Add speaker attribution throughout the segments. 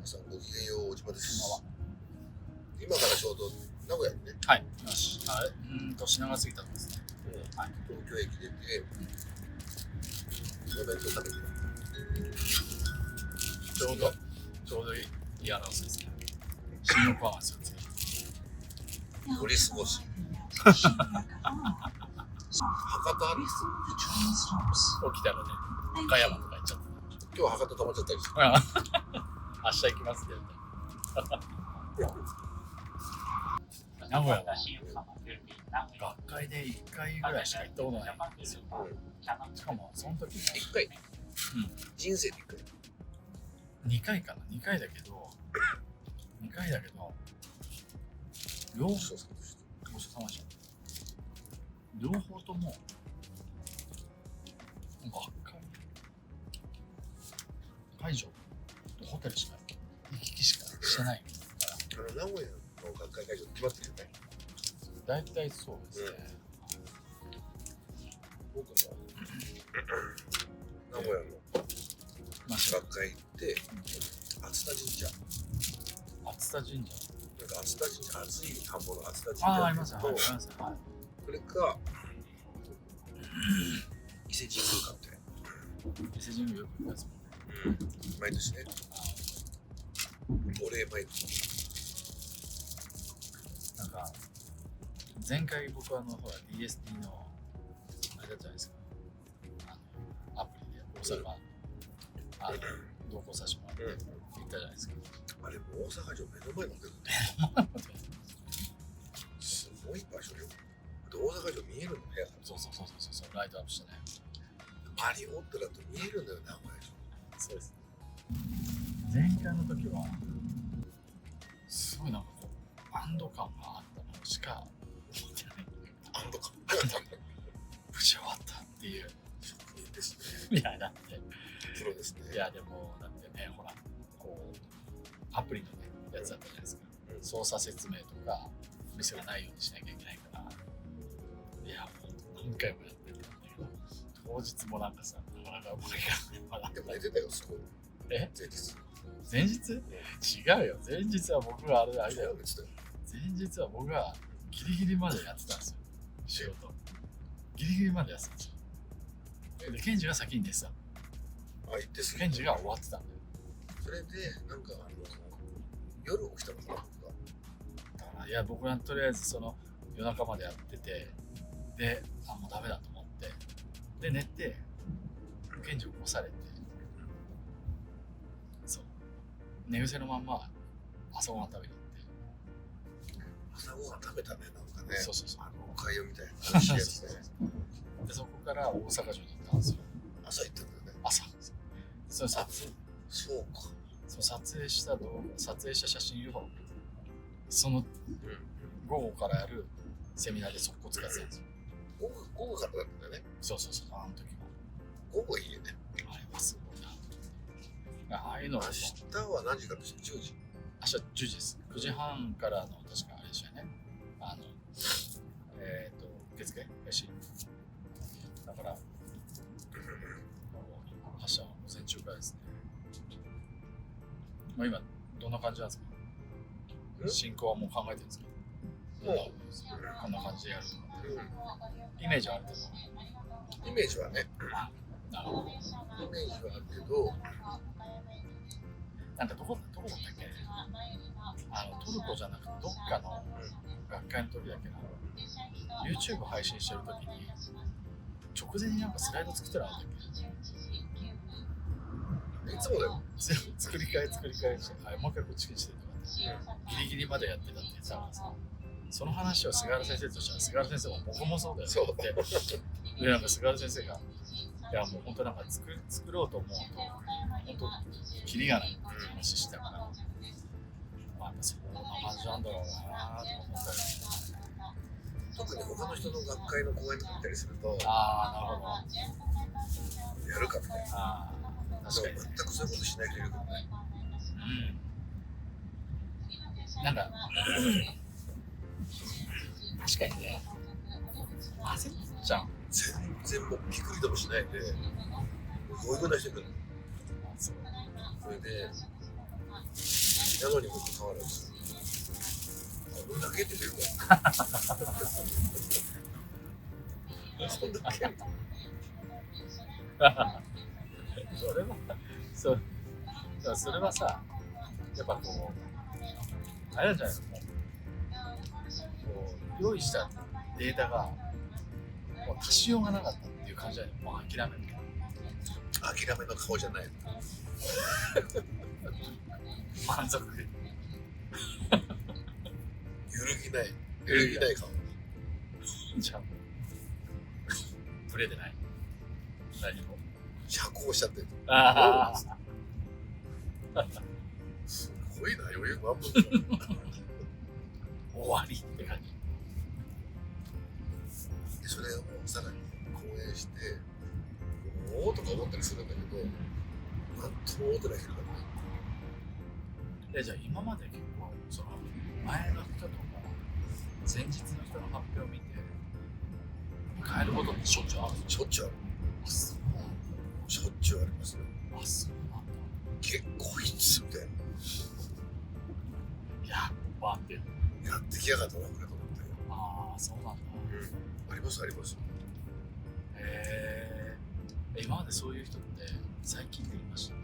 Speaker 1: 皆さんごきげんよう、小島です。今からちょうど名古屋にね、
Speaker 2: はい、よし。品川過ぎたんですね。
Speaker 1: はい、東京駅出て、お弁当食べて
Speaker 2: ちょうどいいアナウンスですね。新横浜ですよ、次。
Speaker 1: 乗り過ごし。博多アリス
Speaker 2: 起きたらね、岡山とか行っちゃった。
Speaker 1: 今日は博多泊まっちゃったりして。
Speaker 2: 明日行きますけどね。名古屋は学会で1回ぐらいしか行ったことないんですよ。しかもその時も
Speaker 1: 1回、人生で1回
Speaker 2: 2回かな、2回だけど両方ごちそうさまでした。両方とも学会場とホテルしか行き来しかしてないから
Speaker 1: 名古屋の学会会場決まってるよね。
Speaker 2: 大体そうですね。
Speaker 1: 僕も名古屋の学会行って熱田神社なんか熱田神社、熱い田んぼの熱田神社
Speaker 2: ありますね。
Speaker 1: それか伊勢神宮かって
Speaker 2: 伊勢神宮よく行くやつもんね。
Speaker 1: 毎年ね、お礼参り。
Speaker 2: なんか前回僕はほら DSD のあれだったじゃないですか、アプリで大阪、同行させてもらって行ったじゃないですか。
Speaker 1: あれも大阪城目の前に乗ってるんだよ。すごい場所よ。大阪城見えるの部屋から。
Speaker 2: そうライトアップしてね。
Speaker 1: マリオットだと見えるんだよ、名古屋城。
Speaker 2: そうです。前回の時はすごいなんかこう安堵感があったのしか思ってない。
Speaker 1: 安堵感
Speaker 2: 無事終わったっていう
Speaker 1: 職人ですね。
Speaker 2: いやだって
Speaker 1: プロですね。
Speaker 2: いやでもだってね、ほらこうアプリのねやつだったじゃないですか、操作説明とかミスがないようにしなきゃいけないから、いやもう何回もやってるんだけど、当日もなんかさ、なかなかうまくいかない。
Speaker 1: でも寝てたよ、すごい。前日
Speaker 2: 違うよ。前日は僕があれだよ。前日は僕がギリギリまでやってたんですよ。仕事ギリギリまでやってたんですよ。で、ケンジが先に寝てた。ケンジが終わってたんだよ。
Speaker 1: それでなんか夜起きたのかな、僕が。
Speaker 2: だからいや、僕はとりあえずその夜中までやってて、で、もうダメだと思って、で寝て、ケンジを起こされて、そう、寝癖のまんま朝ごはん食べに行って。
Speaker 1: 朝ごはん食べたね、なんかね。
Speaker 2: そう。
Speaker 1: おかゆみたいな美味しいやつね。
Speaker 2: で、そこから大阪城に行ったんですよ。
Speaker 1: 朝行ったんだよね。
Speaker 2: 朝。そうか。撮影した写真をその午後からやるセミナーで速攻使ってたんですよ。
Speaker 1: 午後からだったんだよね。
Speaker 2: そう、あの時は。
Speaker 1: 午後いいよね。
Speaker 2: あれはすごいな。ああいうのは。
Speaker 1: 明日は何時かとして10時。
Speaker 2: 明日10時です。9時半からの確かあれでしたよね。受付開始。だから、明日は午前中からですね。今どんな感じなんですか？進行はもう考えてるんですか？こんな感じでやる。イメージはあるけど。
Speaker 1: イメージはね。
Speaker 2: なるほど。
Speaker 1: イメージはあるけど、
Speaker 2: なんかどこだったっけ？トルコじゃなくてどっかの学会の時だけど、YouTube 配信してる時に直前になんかスライド作ってなかったっけ？
Speaker 1: いつもだよ。
Speaker 2: 作り替えして、もう一回こっち来てとかギリギリまでやってたって言ってたからさ、その話を菅原先生としたら、菅原先生も僕もそうだよって言って、でなんか菅原先生が、いやもう本当なんか作ろうと思うと本当キリがないって話してたから、まあそんな感じなんだろうなと思ったり。
Speaker 1: 特に他の人の学会の講演とか見たりすると、
Speaker 2: なるほど。
Speaker 1: やるかみたいな。
Speaker 2: 確かに
Speaker 1: 全くそういうことしない人いるけどね。
Speaker 2: なんか確かにね、焦っちゃう。
Speaker 1: 全然もうピクリともしないで、ゴイゴイな人いるの。それでなのにもかかわらず俺だけって出るからそんだけ
Speaker 2: それはさ、やっぱこうあれなんじゃないの、もう用意したデータがもう足しようがなかったっていう感じじゃないの。もう諦めみたいな。
Speaker 1: 諦めの顔じゃない
Speaker 2: 満足
Speaker 1: 揺るぎない顔
Speaker 2: じゃあブレてない何も
Speaker 1: 遮光しちゃってるすごいな余裕満分
Speaker 2: 終わりって感じ
Speaker 1: でそれをもうさらに講演しておーとか思ったりするんだけどなんとも思ってないけどね。
Speaker 2: じゃあ今まで結構その前の人とか前日の人の発表を見て変えることってしょっちゅうある？
Speaker 1: しょっちゅうある。
Speaker 2: あ、そうなんだ。
Speaker 1: しょっちゅうありますよ。
Speaker 2: あ、そうなんだ。
Speaker 1: 結構いいっすみたいな。
Speaker 2: やっぱって
Speaker 1: やってきやがったなこれと思って。
Speaker 2: ああ、そうなんだ。
Speaker 1: ありますあります。
Speaker 2: 今までそういう人って最近でいました？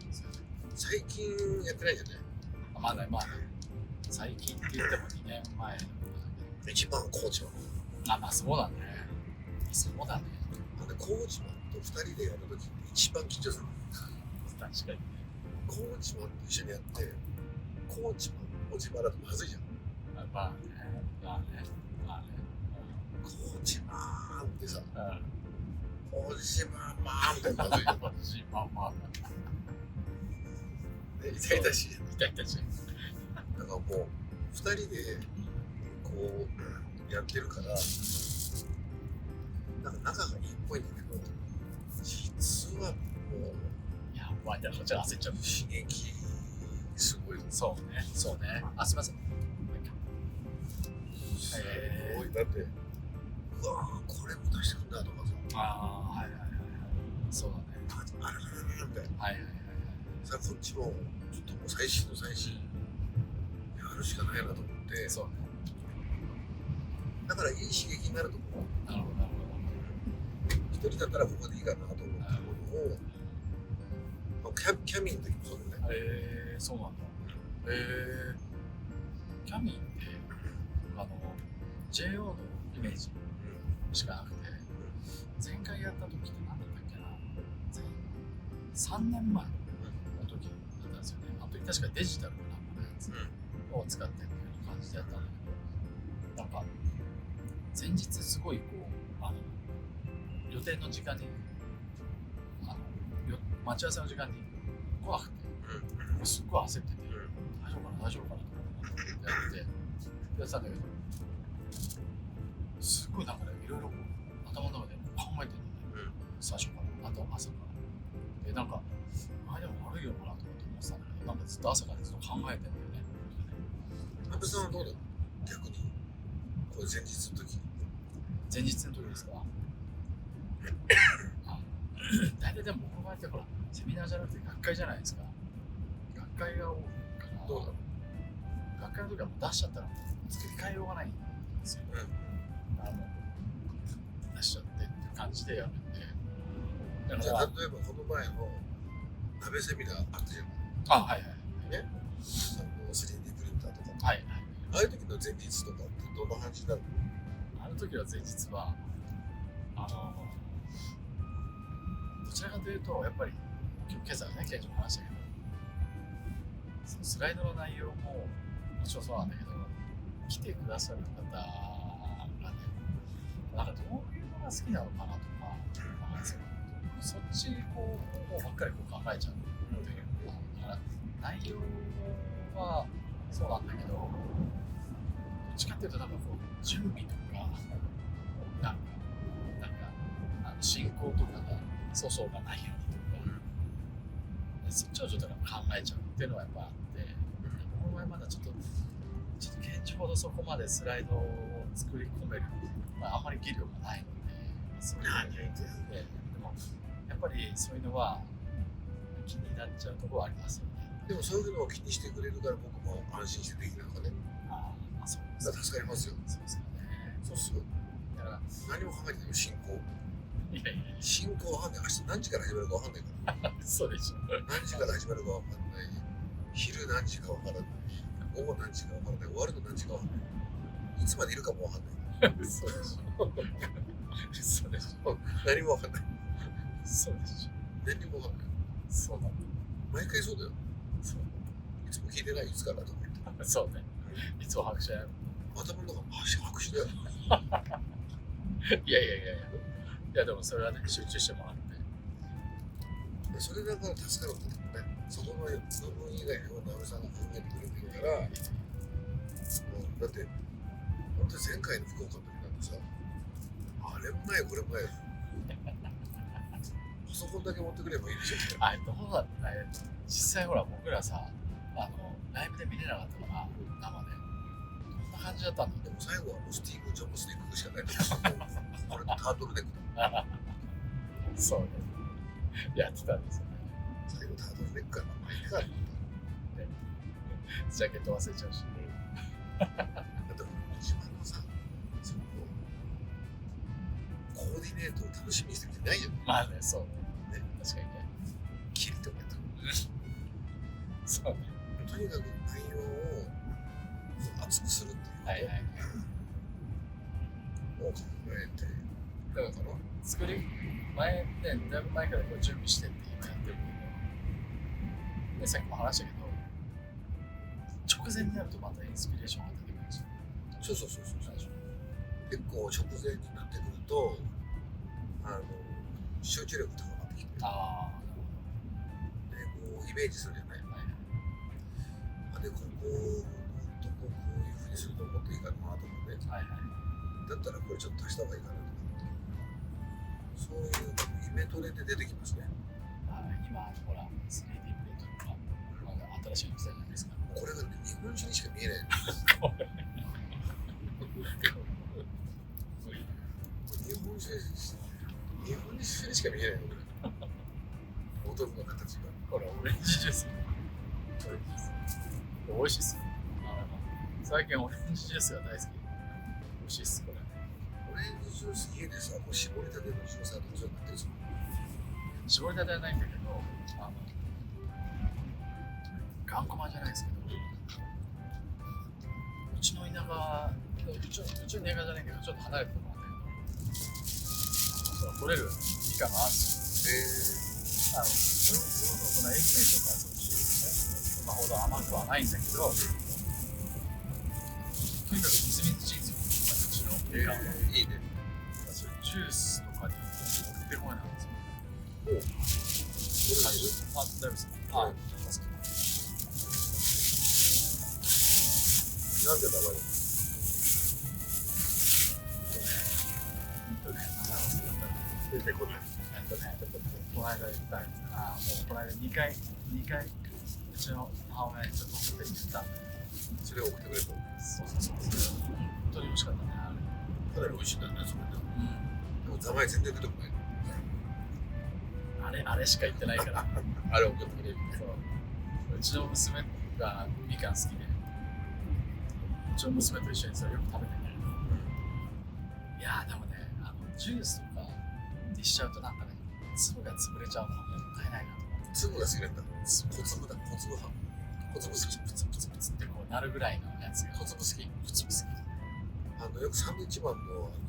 Speaker 1: 最近やってないんじゃない？
Speaker 2: まあね、最近って言っても2年前のことだけど。
Speaker 1: 一番コーチマン。
Speaker 2: まあそうだね。そうだね。
Speaker 1: なんでコーチマンと2人でやるとき一番緊張する。
Speaker 2: 確かにね。
Speaker 1: コーチマンと一緒にやってコーチマン尾島だとまずいじゃん。
Speaker 2: まあね。
Speaker 1: コーチマンってさ、尾島マンみたいなまずいじゃん。
Speaker 2: 尾島マン。
Speaker 1: 痛々しい。
Speaker 2: 痛々しい。
Speaker 1: だからもう2人でこうやってるからなんか仲がいいっぽいんだけど実はもう
Speaker 2: やばいんだ、こっちは焦っちゃう。
Speaker 1: 刺激すごい。
Speaker 2: そうね。あ、すいません。
Speaker 1: すごい。だってうわぁこれも出してくんだとかさ。
Speaker 2: はい。そうだね。
Speaker 1: あらららみたいな。
Speaker 2: はい。
Speaker 1: さあこっちもちょっともう最新の最新やるしかないなと思って。
Speaker 2: そうね。
Speaker 1: だからいい刺激になると思う。
Speaker 2: なるほど。
Speaker 1: 一人だったらここでいいかなと思ったものをキャミンの時もそうだよね。
Speaker 2: そうなんだ。キャミンってJO のイメージしかなくて、前回やった時って何だったっけな、3年前の時だったんですよね。あの時確かデジタルのやつを使ってっていう感じでやったんだけど、なんか前日すごいこう予定の時間に待ち合わせの時間に来なくて、もうすっごい焦ってて、大丈夫かなと思ってやってたんだけど、すごいなんかね、いろいろこう頭の中で考えてるんだよね、最初から、あと朝から。で、なんか、でも悪いよなと思ってたんだけど、なんかずっと朝からずっと考えてるんだよね。
Speaker 1: 安倍さんはどうだろう逆に、これ前日の時。
Speaker 2: 前日の時ですか大体でも僕の場合ってほら、セミナーじゃなくて学会じゃないですか。学会が多いから、
Speaker 1: どうだろう
Speaker 2: 学会の時はもう出しちゃったら作り変えようがないんですよ。出しちゃってっていう感じでやるんで。
Speaker 1: じゃあ例えばこの前の鍋セミナーあったじゃん。
Speaker 2: はい
Speaker 1: ね。3D プリンターとか。
Speaker 2: はい。
Speaker 1: ああいう時の前日とかってどんな感じになるの？
Speaker 2: あの時は前日はどちらかというとやっぱり今朝ね、ケンジも話したけど、そのスライドの内容ももちろんそうなんだけど、来てくださる方がね、なんかどういうのが好きなのかなとか、そっちこうばっかりこう考えちゃうっていうか、内容はそうなんだけど、どっちかっていうとなんかこう準備とかなんか進行とかが粗相がないようにとか、そっちをちょっと考えちゃうっていうのはやっぱあって、この場合まだちょっと現地ほどそこまでスライドを作り込める、あんまり技量がないので、そういうのでもやっぱりそういうのは気になっちゃうところはありますよね。
Speaker 1: でもそういうのを気にしてくれるから僕も安心してできるのかね。
Speaker 2: ああ、そうです
Speaker 1: だから助かりますよ。
Speaker 2: そうですよね。
Speaker 1: そうっすよ。
Speaker 2: だから
Speaker 1: 何も考えてないよ、進行。
Speaker 2: いやいやいや、
Speaker 1: 進行わかんない。明日何時から始まるかわかんないから。
Speaker 2: そうでしょ。
Speaker 1: 何時から始まるかわかんない。昼何時かわからない。午後何時かわからない。終わるの何時かわかんない。いつまでいるかもわかんない。
Speaker 2: そうでしょ。そうでしょ。
Speaker 1: 何もわかんない。
Speaker 2: そうでしょ。
Speaker 1: 何にもわかんない。
Speaker 2: そうだね。
Speaker 1: 毎回そうだよ。
Speaker 2: そう
Speaker 1: いつも聞いてない、いつからとか言って。
Speaker 2: そうね。いつも拍手やる。
Speaker 1: 頭の中、拍手だよ。
Speaker 2: いやいやいやいや。いやでもそれはね、集中してもらって。
Speaker 1: それだから助かるんだけどね。そこの部分以外を直美さんが考えてくれてるから、だって、本当に前回の福岡の時なんてさ、あれもないこれもない。パソコンだけ持ってくればいいでしょみたいな。
Speaker 2: あれどうだったね。実際ほら僕らさ、ライブで見れなかったから、生で。どんな感じだったんだ。
Speaker 1: でも最後はもうスティーブ・ジョブズで行くしかないから、これタートルネックだ。
Speaker 2: そうね。やってたんですよね。
Speaker 1: 最後タートルネックからまあいいかと思っ
Speaker 2: ジャケット忘れちゃうし。
Speaker 1: た。だって自分のさ、そのコーディネートを楽しみにしてる人いないじゃん。
Speaker 2: まあね、そうね。
Speaker 1: ね、
Speaker 2: 確かにね。
Speaker 1: キリとかやったら。
Speaker 2: そうね。
Speaker 1: とにかく内容を熱くするっていうこと
Speaker 2: はいはい。
Speaker 1: を考えて、
Speaker 2: だから作り前ね、だいぶ前からこう準備してって今やってるけど、でさっきも話したけど、直前になるとまたインスピレーションが出てくるんですよ。
Speaker 1: そうそうそうそう。結構直前になってくると、集中力高まってきて、
Speaker 2: ああ、
Speaker 1: でこうイメージするじゃない。
Speaker 2: はい
Speaker 1: で、ここのとここういうふうにするともっといいかなと思って、
Speaker 2: はいはい。
Speaker 1: だったらこれちょっと足した方がいいかなとか、そういうイメトレで出てきますね。
Speaker 2: 今ほら 3D プリントとか新しいの来たじゃないですか。
Speaker 1: これがね、日本酒にしか見えない。日本酒にしか見えないのこれ。ボトルの形が。
Speaker 2: これオレンジジュース。美味しいっすよ。最近オレンジジュースが大好き。美味しいっすこれ。
Speaker 1: オレンジジュース家でさ、こう絞りたてのジュースはどっちになってるんですか？
Speaker 2: 絞りたてはないんだけど、頑固まじゃないですけど、うちの田舎、うちの田舎じゃないけど、ちょっと離れてるところなんだけど、掘れる理科があるんですよ。その愛媛とかそんなほど甘くはないんだけど、とにかくみずみずしいんですよ、うちの理科は。
Speaker 1: いいね。
Speaker 2: それジュースとかに持ってこいなんですよ。
Speaker 1: おう。これいる？
Speaker 2: 大丈夫ですか？はい。
Speaker 1: なんで名前出てこない。
Speaker 2: この間言ったんです。もうこの間2回うちの母親にちょっと送って言ったんで。
Speaker 1: それを送ってくれと。
Speaker 2: そう。本当に美味しかったね。
Speaker 1: かなり美味しいんだね、それで。でも名前全然出てこない。
Speaker 2: あれしか言ってないから。
Speaker 1: あれ送ってくれる。
Speaker 2: そう。うちの娘がみかん好きで、うちの娘と一緒にそれよく食べてんだけど、いやーでもね、ジュースとかにしちゃうとなんかね、粒が潰れちゃうのがもったいないなと思って。
Speaker 1: 粒が好きなんだ。小粒だ、小粒派。小粒好き。
Speaker 2: プツプツプツってこうなるぐらいのやつが。
Speaker 1: 小粒好き。
Speaker 2: プツプツ好き。
Speaker 1: よくサンドイッチマンの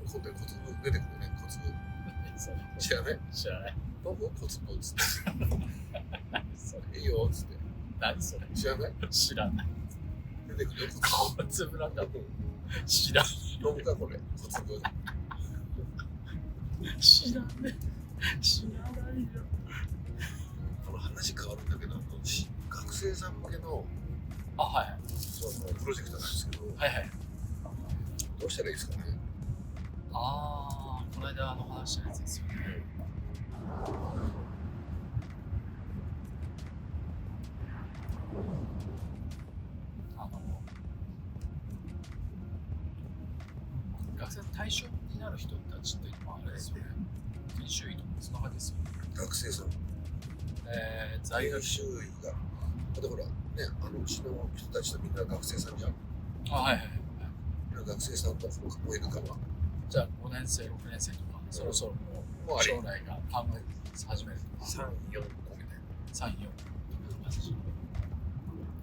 Speaker 1: 今度小粒出てくるね、小粒。知らない？
Speaker 2: 知らない。
Speaker 1: どうも小粒っつって。
Speaker 2: 何それ？
Speaker 1: いいよっつって。
Speaker 2: 何それ？
Speaker 1: 知らない？
Speaker 2: 知らない。
Speaker 1: 出てくるよ、
Speaker 2: 小粒なんだ。知らない。
Speaker 1: 飲むかこれ、小粒。
Speaker 2: 知らない。知らないよ。
Speaker 1: 話変わるんだけど、学生さん向けの
Speaker 2: はい。
Speaker 1: そのプロジェクトなんですけど、
Speaker 2: はい。
Speaker 1: どうしたらいいですかね。
Speaker 2: この間話したやつですよね。学生の対象になる人たちっていうのはあれですよね。研修医とかそんな感じですよね。
Speaker 1: 学生さん。
Speaker 2: 在学
Speaker 1: 研修医がだからね、うちの人たちとみんな学生さんじゃん。
Speaker 2: はいはいはい。
Speaker 1: 学生さんとかもいるから。
Speaker 2: じゃあ5年生、6年生とか、そろそろもう将来が考え始めるとか。
Speaker 1: 3、4個みたいな。
Speaker 2: 3、4。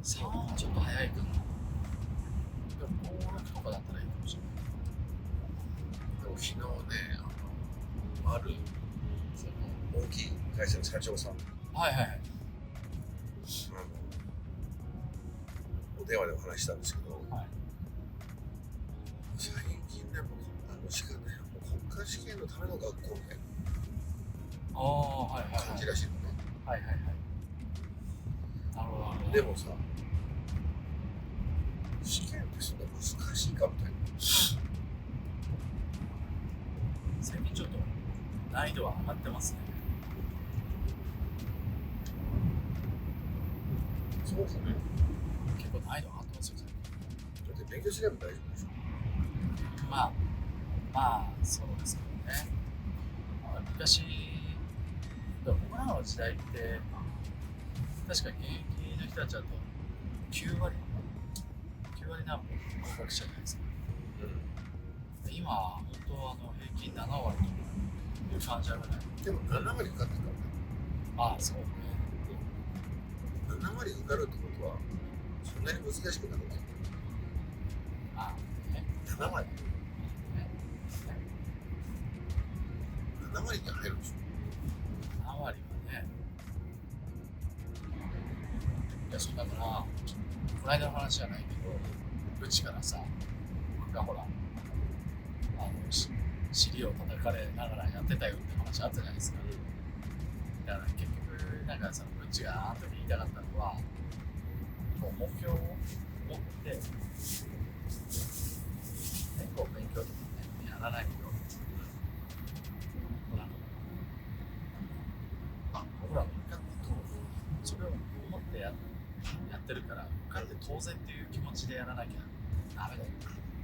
Speaker 2: 3はちょっと早いかな。でも5、6とかだったらいいかもしれない。
Speaker 1: でも昨日ね、ある大きい会社の社長さん、
Speaker 2: はいはいはい。
Speaker 1: お電話でお話したんですけど、
Speaker 2: はい、
Speaker 1: 最近ね、しかね、国家試験のための学校みたいな感じらしいのね。
Speaker 2: はいはいはい。なるほど。
Speaker 1: でもさ、試験ってそんな難しいかみたいな。
Speaker 2: 最近ちょっと難易度は上がってますね。
Speaker 1: そうですね。
Speaker 2: 結構難易度上がってますよ、最近。
Speaker 1: だって勉強すれば大丈夫でしょ。
Speaker 2: まあ、そうですけどね。昔、僕らの時代って、確か現役の人たちだと9割何本合格者じゃないですか。で今、本当平均7割という感じあるぐらい。
Speaker 1: でも7割受かってるからね。
Speaker 2: ああ、そうね。
Speaker 1: 7割受かるってことは、そんなに難しくなくない。
Speaker 2: ああ、ね。
Speaker 1: 7割。7割に入るでしょ。
Speaker 2: 7割はね。いや、そうだから、この間の話じゃないけど、うちからさ、僕がほら、尻を叩かれながらやってたよって話あったじゃないですか。だから結局、なんかそのうちがあの時言いたかったのは、こう目標を持って、ね、こう勉強とかね、やらないけど、僕らも受かってと、それを思ってやってるから、受かって当然っていう気持ちでやらなきゃダメだよ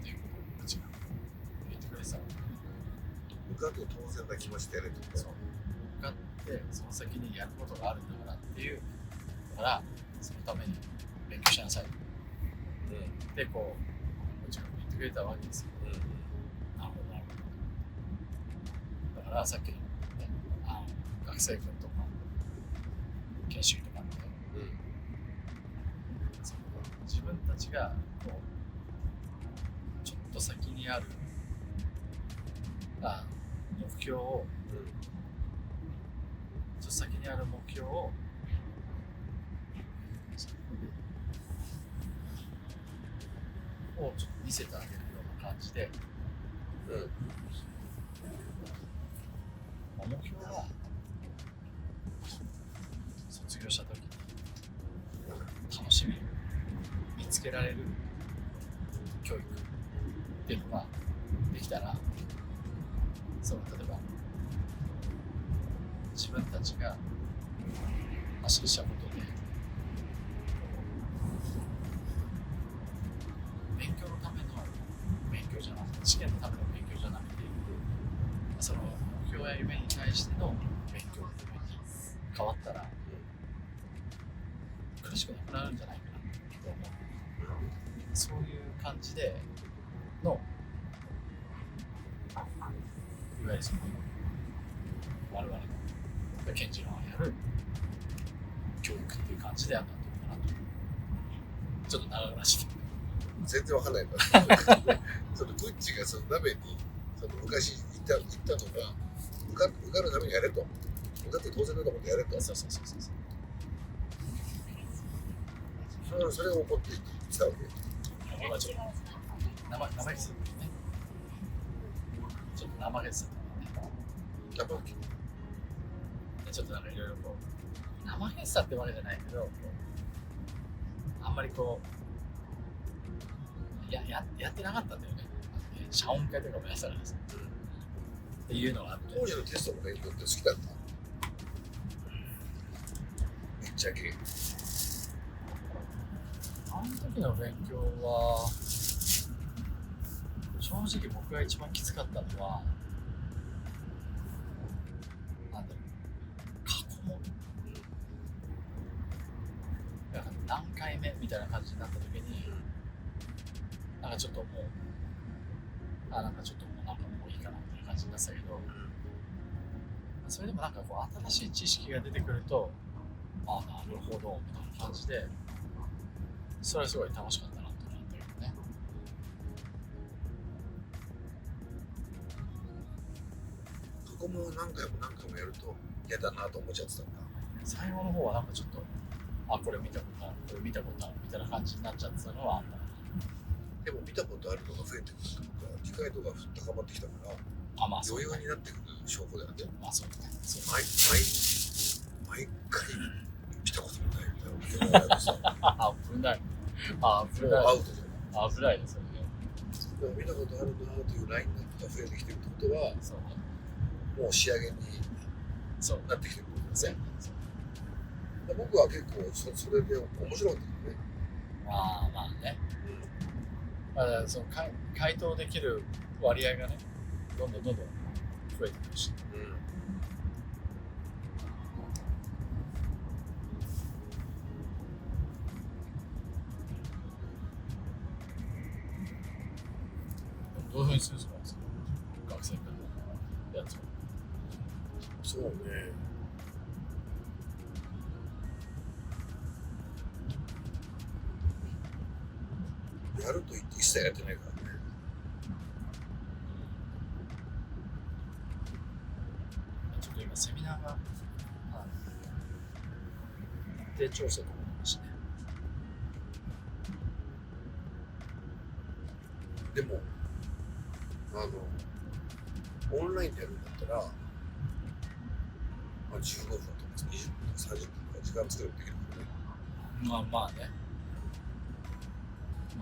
Speaker 2: っていうことをうちが言ってくれてたの。
Speaker 1: 受かって当然な気持ちでやれってこと。
Speaker 2: そう。受かってその先にやることがあるんだからっていうからそのために勉強しなさい、でこううちが言ってくれたわけですよ、なるほどなるほど。だからさっきの、ね、学生君とか研修医とかって、その自分たちがこうちょっと先にある目標を、ちょっと先にある目標をちょっと見せてあげるような感じで、目標は卒業した時に楽しみを見つけられる教育っていうのができたら、そう例えば自分たちが発信したことで勉強のための勉強じゃなくて、試験のための勉強じゃなくて、その目標や夢に対しての勉強のために変わったら苦しくなくなるんじゃないかなと思う。そういう感じでのいわゆるその我々の検事がやる教育っていう感じでやったのかなと。ちょっと長々して
Speaker 1: 全然わかんないんだ。そのグッチがその鍋にその昔言ったのが受かるためにやれと。だって当然のことやれと。
Speaker 2: そう
Speaker 1: それを怒って言ってたわけ。
Speaker 2: ちょっと生意気するね。ちょっと生意気するね。ちょっとなんかいろいろこう生意気さってわけじゃないけど、あんまりこうやってなかったんだよね。謝恩会とかもやってたからさ、っていうのがあって。
Speaker 1: 当時のテストの勉強って好きだった？めっちゃけ。
Speaker 2: あの時の勉強は正直僕が一番きつかったのはなんだろう、過去問。だからたいな感じになった時に、なんかちょっともうなんかもういいかなっていう感じになってたけど、それでもなんかこう新しい知識が出てくると、なるほどみたいな感じで、それはすごい楽しかったなって思ったけどね。
Speaker 1: ここも何回もやると嫌だなと思っちゃってたんだ。
Speaker 2: 最後の方はなんかちょっとこれ見たことあるみたいな感じになっちゃってたのはあった。
Speaker 1: でも見たことあるのが増えてくるとか、理解度が高まってきたから、余裕になってくる証拠だよね。
Speaker 2: そうだね。
Speaker 1: 毎回見たことないみたいな。
Speaker 2: 危ない。
Speaker 1: アウトじゃない。
Speaker 2: 危ないですよね。
Speaker 1: でも見たことあるなというラインナップが増えてきてるってことは、もう仕上げになってきてるんですね。僕は結構それで面白かったけどね。
Speaker 2: まあね。その回答できる割合がね、どんどん増えてくるし。どういうふうにするんですか、学生からやつは。
Speaker 1: そうね。やると言って一切やってないからね。
Speaker 2: ちょっと今セミナーが一定調整とかもあるしね。
Speaker 1: でもオンラインでやるんだったら、15分とか20分とか30分とか時間作ればできるからね。
Speaker 2: まあね。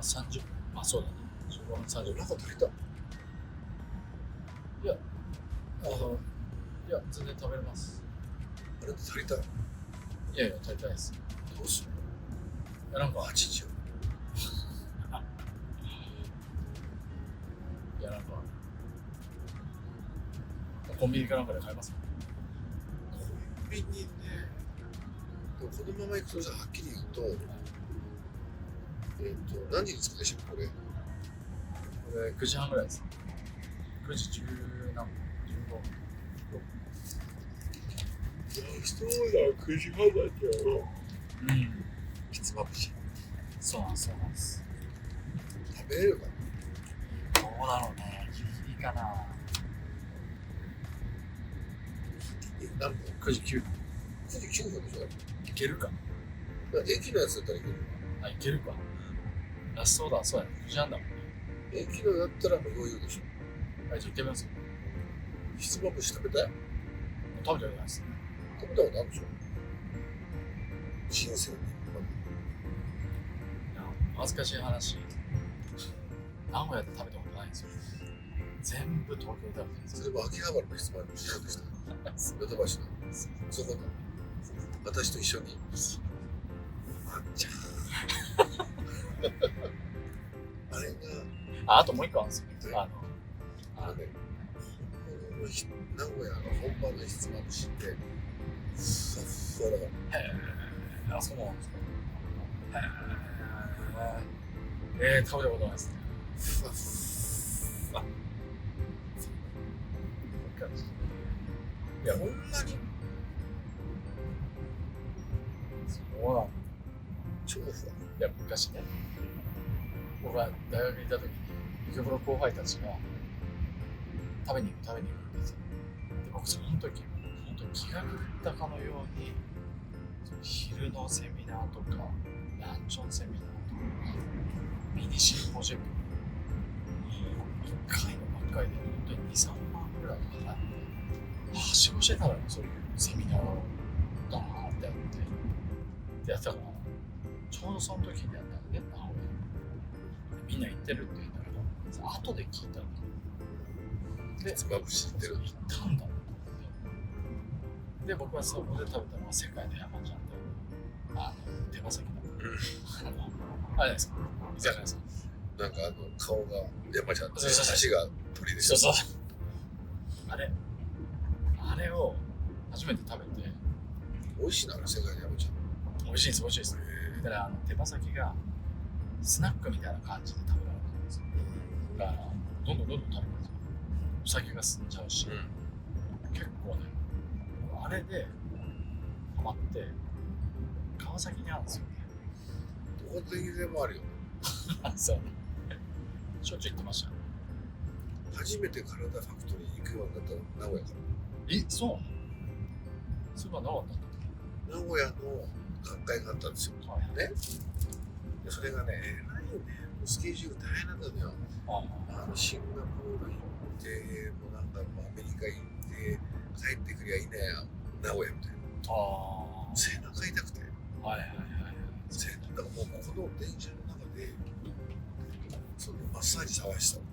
Speaker 2: 30分、そうだね。15分30分。
Speaker 1: なんか足りた？
Speaker 2: いや、全然食べれます。
Speaker 1: あれって足りた？
Speaker 2: いや、足りたいです。
Speaker 1: どうする？
Speaker 2: なんか
Speaker 1: 80。
Speaker 2: なんかコンビニかなんかで買えますか？
Speaker 1: コンビニね。でもこのまま行くとさ、はっきり言うと、何時に着くでしょこれ
Speaker 2: 9時半ぐらいです。9時10何分、15分。
Speaker 1: そうだ、9時半だったよ。ひつまぶし。
Speaker 2: そうなんです。
Speaker 1: 食べれるかな？
Speaker 2: どうだろうね。ギリギリかな。
Speaker 1: 何分？9時9分。9時9分でしょ？
Speaker 2: いけるか。
Speaker 1: 駅のやつだったらいけるわ。
Speaker 2: いけるか。そうだ、9時半だもんね。
Speaker 1: 駅のだったらもう余裕でしょ。
Speaker 2: じゃあ行ってみますよ。
Speaker 1: ひつまぶし食べたい？
Speaker 2: 食べてないですね。
Speaker 1: 食べたことあるでしょ？新鮮に。
Speaker 2: 恥ずかしい話。名古屋で食べたことないんですよ。全部東京で食べてるんですよ。
Speaker 1: それも秋葉原のひつまぶしどうでした？ヨドバシのそこの私と一緒にあっちゃあれが
Speaker 2: あともう一個あるんですよ。
Speaker 1: ね、本物の名古屋の本場のひつまぶしってふわっふわだから。
Speaker 2: そうなんですか。食べたことないですね。
Speaker 1: ふわっふわ。いや、ほんまに
Speaker 2: そうなの。
Speaker 1: 超ふわ。
Speaker 2: いや、昔ね、僕が大学にいた時に、池袋後輩たちが食べに行くって言ってた。で、僕その時、本当に気が狂ったかのように、昼のセミナーとか、ランチョンセミナーとか、ミニシンポジウム、1回のばっかりで、本当に2、3万ぐらいかな。はしごしてたのよ、そういうセミナーをダーンってやってたから、ちょうどその時にやったんだよね、みんな行ってるって言うんだけど、後で聞いたの。で、
Speaker 1: ひつまぶし行ってる。
Speaker 2: 行ったんだと思って。で、僕はそこで食べたのは世界の山ちゃんで、手羽先の。あれですか、居酒屋さん。
Speaker 1: なんか顔が山ちゃんで、足が鳥でしょ。
Speaker 2: そう。あれを初めて食べて。
Speaker 1: 美味しいな、世界の山ちゃん。
Speaker 2: 美味しいです。だから手羽先がスナックみたいな感じで食べられるんですよ。だからどんどん食べるんですよ。お酒が進んじゃうし、結構ね、あれでハマって川崎にあるんですよね。
Speaker 1: どこでもあるよね。
Speaker 2: そう。しょっちゅう行ってました。
Speaker 1: 初めて体ファクトリーに行くようになったの名古屋から。
Speaker 2: そうなの？そういえばなかったんだ。
Speaker 1: 名古屋の学会があったんですよ。ね。でそれがね、スケジュール大変なんだよ。シンガポール行って、もうなんかアメリカ行って、帰ってくりゃいいね名古屋みたいな。背中痛くて。だからもうこの電車の中で、そのマッサージ探したの。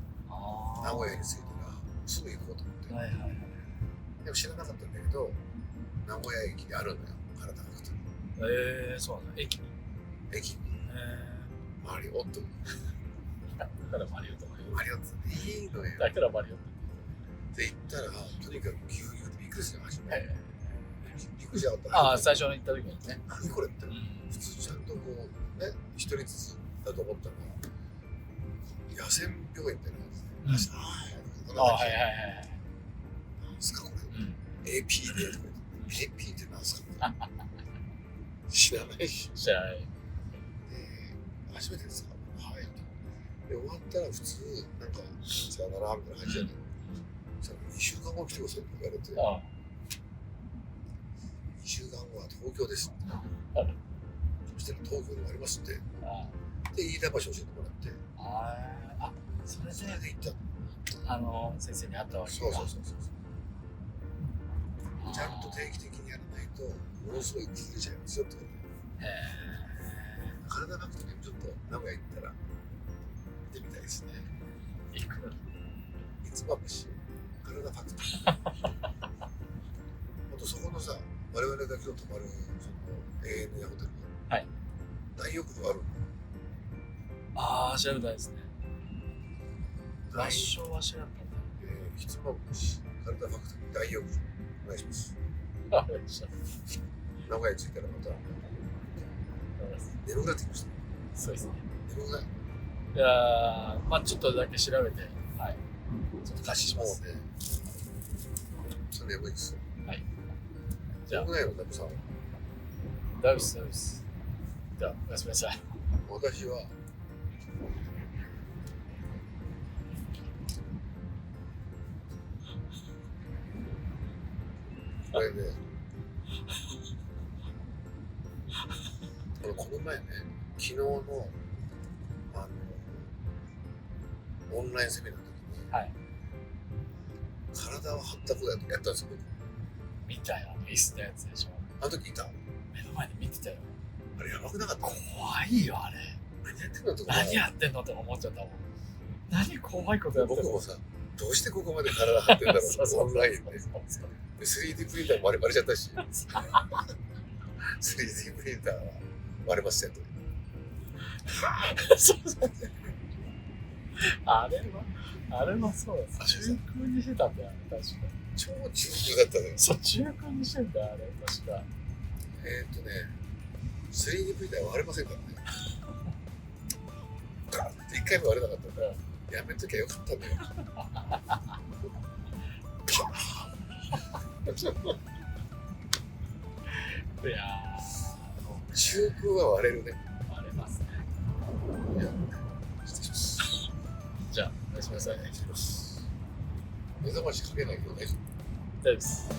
Speaker 1: 名古屋に着いたら、すぐ行こうと思って。でも知らなかったんだけど、名古屋駅にあるんだよ、体ファクトリー。
Speaker 2: そうなんだ。駅に。
Speaker 1: マリオット。
Speaker 2: だからマリオット。
Speaker 1: マリオットいいのよ。
Speaker 2: だからマリオット。
Speaker 1: で行ったら、とにかくぎゅうぎゅうでびっくりするよ、初め。びっくりしなかった。
Speaker 2: 最初に行った時にね。
Speaker 1: 何これって。普通ちゃんとこう、ね、一人ずつだと思ったら、野戦病院ってなんですね。なんすかこれ。AP でとか言って、AP ってなんすか知らないし。
Speaker 2: 知らない。
Speaker 1: 初めてですか？はい。で、終わったら普通、なんか、さよならみたいな感じじゃない。そしたら2週間後来てくださいって言われて、2週間後は東京です。そしたら東京にもありますんで、で、飯田橋教えてもらって、それで行ったの。
Speaker 2: 先生に会ったわけだ。
Speaker 1: そう。ちゃんと定期的にやらないと、ものすごい崩れちゃいますよってことで。体ファクトリーもちょっと名古屋行ったら見てみたいですね。
Speaker 2: 行くの？
Speaker 1: 三つ葉橋、体ファクトリー。あとそこのさ、我々が今日泊まるその ANA ホテルの大浴場あるの？
Speaker 2: 調べたいですね。場所は調べたんだ。
Speaker 1: ひつまぶし、体ファクトリー大浴場お願いします。名古屋に着いたらまた眠くなってきました。
Speaker 2: そうですね。
Speaker 1: 眠くない？
Speaker 2: いやちょっとだけ調べて、ちょっと貸しします。
Speaker 1: それ眠いですよ。
Speaker 2: じゃあ。
Speaker 1: 眠くないの、ダブさんは。
Speaker 2: ダブス。じゃあ、おやすみなさい。
Speaker 1: 私は、これね、この前ね、昨日のオンラインセミナーの時に、体を張ったことやったんですよ、僕。
Speaker 2: 見たよ、椅子のやつでしょ。
Speaker 1: あの時いた？
Speaker 2: 目の前で見てたよ。
Speaker 1: あれやばくなかった？
Speaker 2: 怖いよ、あれ。
Speaker 1: 何やってんのって
Speaker 2: 思っちゃったもん。何怖いことやってんの？
Speaker 1: 僕もさ、どうしてここまで体張ってんだろう、オンラインで。3D プリンターも割れちゃったし。3D プリンターは割れましたよと。
Speaker 2: あれもそうです。中空にしてたんだよね、確か。
Speaker 1: 超中空だったのよ。
Speaker 2: そう、中空にしてんだよ、あれ、確か。
Speaker 1: 3D プリンターは割れませんからね。ガーって1回も割れなかったから、やめときゃよかったんだよ。
Speaker 2: いや
Speaker 1: 中空は割れるね。
Speaker 2: 割れますね。
Speaker 1: 失礼します。
Speaker 2: じゃあ、おやすみなさい。
Speaker 1: 失礼します。目覚ましかけないけどね。
Speaker 2: 大丈夫です。